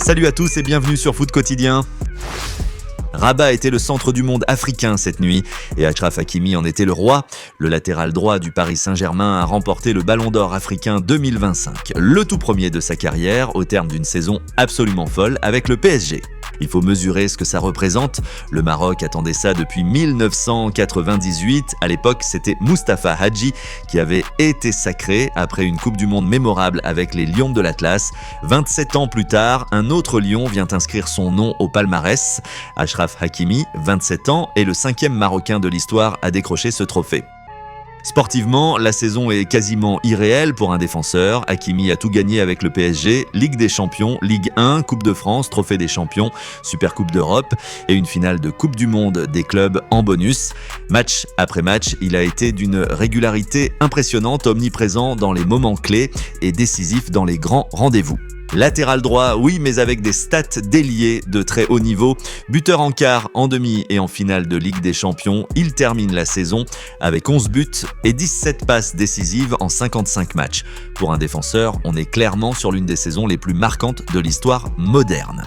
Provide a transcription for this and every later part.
Salut à tous et bienvenue sur Foot Quotidien. Rabat était le centre du monde africain cette nuit et Achraf Hakimi en était le roi. Le latéral droit du Paris Saint-Germain a remporté le Ballon d'Or africain 2025, le tout premier de sa carrière au terme d'une saison absolument folle avec le PSG. Il faut mesurer ce que ça représente. Le Maroc attendait ça depuis 1998. À l'époque, c'était Mustapha Hadji qui avait été sacré après une Coupe du Monde mémorable avec les Lions de l'Atlas. 27 ans plus tard, un autre Lion vient inscrire son nom au palmarès. Achraf Hakimi, 27 ans, est le 5e Marocain de l'histoire à décrocher ce trophée. Sportivement, la saison est quasiment irréelle pour un défenseur. Hakimi a tout gagné avec le PSG, Ligue des Champions, Ligue 1, Coupe de France, Trophée des Champions, Supercoupe d'Europe et une finale de Coupe du Monde des clubs en bonus. Match après match, il a été d'une régularité impressionnante, omniprésent dans les moments clés et décisif dans les grands rendez-vous. Latéral droit, oui, mais avec des stats déliées de très haut niveau. Buteur en quart, en demi et en finale de Ligue des Champions, il termine la saison avec 11 buts et 17 passes décisives en 55 matchs. Pour un défenseur, on est clairement sur l'une des saisons les plus marquantes de l'histoire moderne.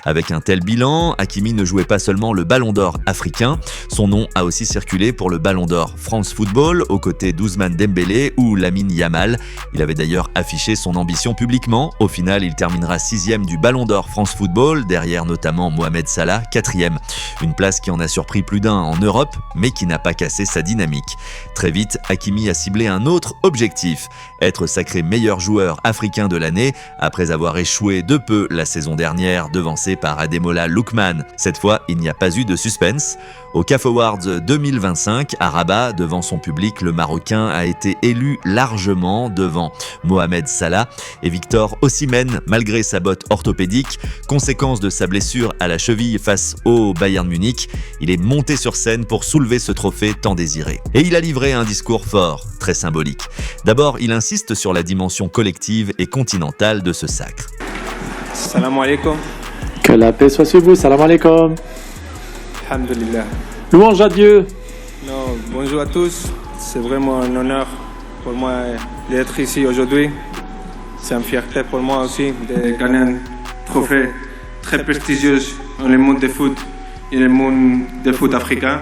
Avec un tel bilan, Hakimi ne jouait pas seulement le Ballon d'Or africain, son nom a aussi circulé pour le Ballon d'Or France Football, aux côtés d'Ousmane Dembélé ou Lamine Yamal. Il avait d'ailleurs affiché son ambition publiquement. Au final, il terminera 6e du Ballon d'Or France Football, derrière notamment Mohamed Salah, 4e. Une place qui en a surpris plus d'un en Europe, mais qui n'a pas cassé sa dynamique. Très vite, Hakimi a ciblé un autre objectif, être sacré meilleur joueur africain de l'année, après avoir échoué de peu la saison dernière, devancé par Ademola Lookman. Cette fois, il n'y a pas eu de suspense. Au CAF Awards 2025, à Rabat, devant son public, le Marocain a été élu largement devant Mohamed Salah et Victor Osimhen, malgré sa botte orthopédique, conséquence de sa blessure à la cheville face au Bayern Munich. Il est monté sur scène pour soulever ce trophée tant désiré. Et il a livré un discours fort, très symbolique. D'abord, il insiste sur la dimension collective et continentale de ce sacre. Salam alaikum. Que la paix soit sur vous, salam alaikum. Alhamdulillah. Louange à Dieu. Non, bonjour à tous. C'est vraiment un honneur pour moi d'être ici aujourd'hui. C'est une fierté pour moi aussi de gagner un trophée très prestigieux dans le monde du foot et le monde du foot africain.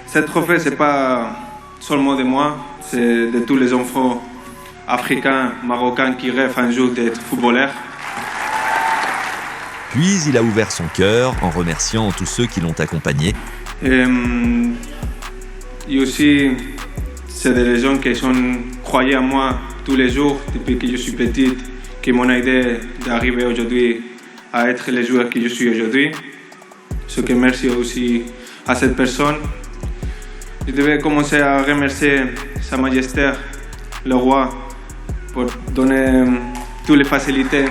Ce trophée, ce n'est pas seulement de moi, c'est de tous les enfants africains, marocains qui rêvent un jour d'être footballeurs. Puis il a ouvert son cœur en remerciant tous ceux qui l'ont accompagné. Et aussi, c'est des gens qui croyaient en moi tous les jours depuis que je suis petite, qui m'ont aidé d'arriver aujourd'hui à être le joueur que je suis aujourd'hui. Ce que merci aussi à cette personne. Je devais commencer à remercier Sa Majesté, le roi, pour donner toutes les facilités.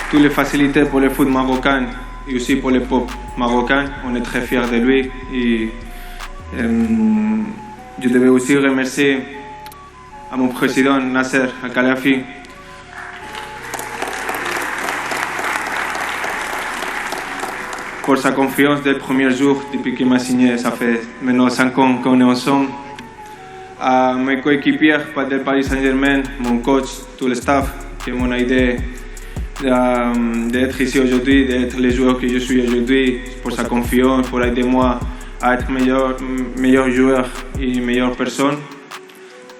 Toutes les facilités pour le foot marocain et aussi pour le peuple marocain. On est très fiers de lui. Et je devais aussi remercier à mon président Nasser Al-Khelaifi pour sa confiance dès le premier jour depuis qu'il m'a signé. Ça fait maintenant 5 ans qu'on est ensemble. À mes coéquipiers de Paris Saint-Germain, mon coach, tout le staff qui m'ont aidé d'être ici aujourd'hui, d'être le joueur que je suis aujourd'hui, pour sa confiance, pour aider moi à être meilleur joueur et meilleure personne.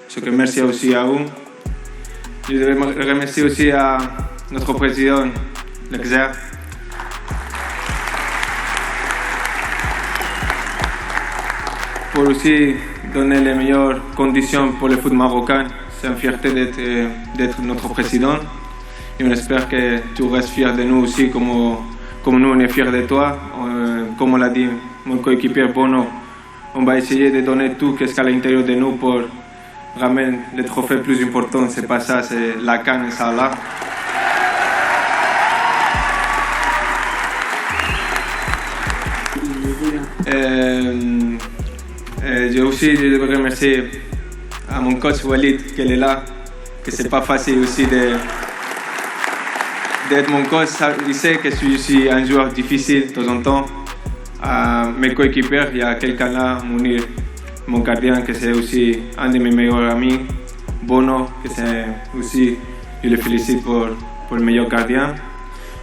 Ce que merci aussi à vous. Je devais remercier aussi à notre président, Lexer, pour aussi donner les meilleures conditions pour le foot marocain. C'est une fierté d'être notre président. Et on espère que tu restes fier de nous aussi, comme nous on est fiers de toi. Comme on l'a dit mon coéquipier Bono, on va essayer de donner tout ce qu'il y a à l'intérieur de nous pour ramener le trophée plus important. C'est pas ça, c'est la CAN et ça là. J'ai aussi de remercier à mon coach Walid qui est là, que c'est pas facile aussi d'être mon coach. Il sait que je suis un joueur difficile de temps en temps. Mes coéquipiers, il y a quelqu'un là, Mounir, mon gardien, que c'est aussi un de mes meilleurs amis. Bono, que c'est aussi, je le félicite pour le meilleur gardien.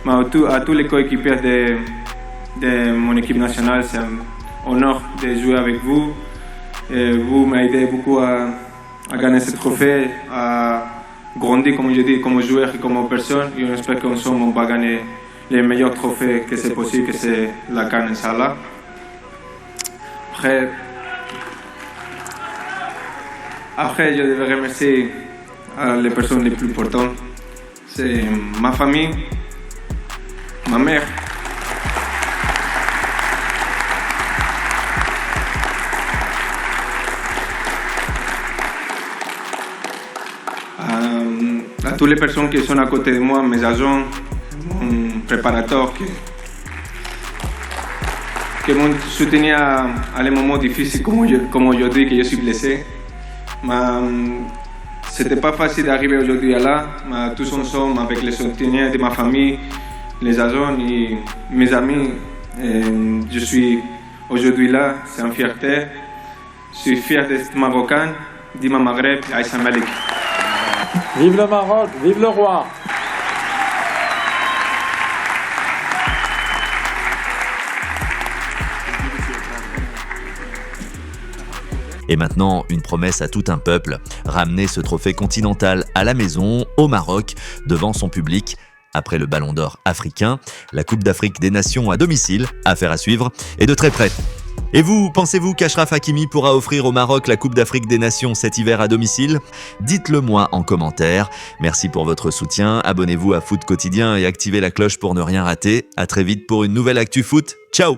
Mais à tous les coéquipiers de mon équipe nationale, c'est un honneur de jouer avec vous. Et vous m'avez aidé beaucoup à gagner ce trophée, à grandir, comme je dis, comme joueur et comme personne. Et on espère qu'ensemble, on va gagner les meilleurs trophées que c'est possible, que c'est la CAN, Inch'Allah. Après, je devais remercier les personnes les plus importantes. C'est ma famille, ma mère, à toutes les personnes qui sont à côté de moi, mes agents, mon préparateur, qui m'ont soutenu à les moments difficiles comme aujourd'hui que je suis blessé. C'était pas facile d'arriver aujourd'hui là, mais tous ensemble avec le soutien de ma famille, les agents et mes amis, je suis aujourd'hui là, c'est une fierté. Je suis fier d'être marocain, Dima Maghreb, Aïssa Malik. Vive le Maroc, vive le roi. Et maintenant, une promesse à tout un peuple, ramener ce trophée continental à la maison, au Maroc, devant son public. Après le Ballon d'Or africain, la Coupe d'Afrique des Nations à domicile, affaire à suivre, et de très près. Et vous, pensez-vous qu'Achraf Hakimi pourra offrir au Maroc la Coupe d'Afrique des Nations cet hiver à domicile? Dites-le moi en commentaire. Merci pour votre soutien, abonnez-vous à Foot Quotidien et activez la cloche pour ne rien rater. À très vite pour une nouvelle Actu Foot. Ciao!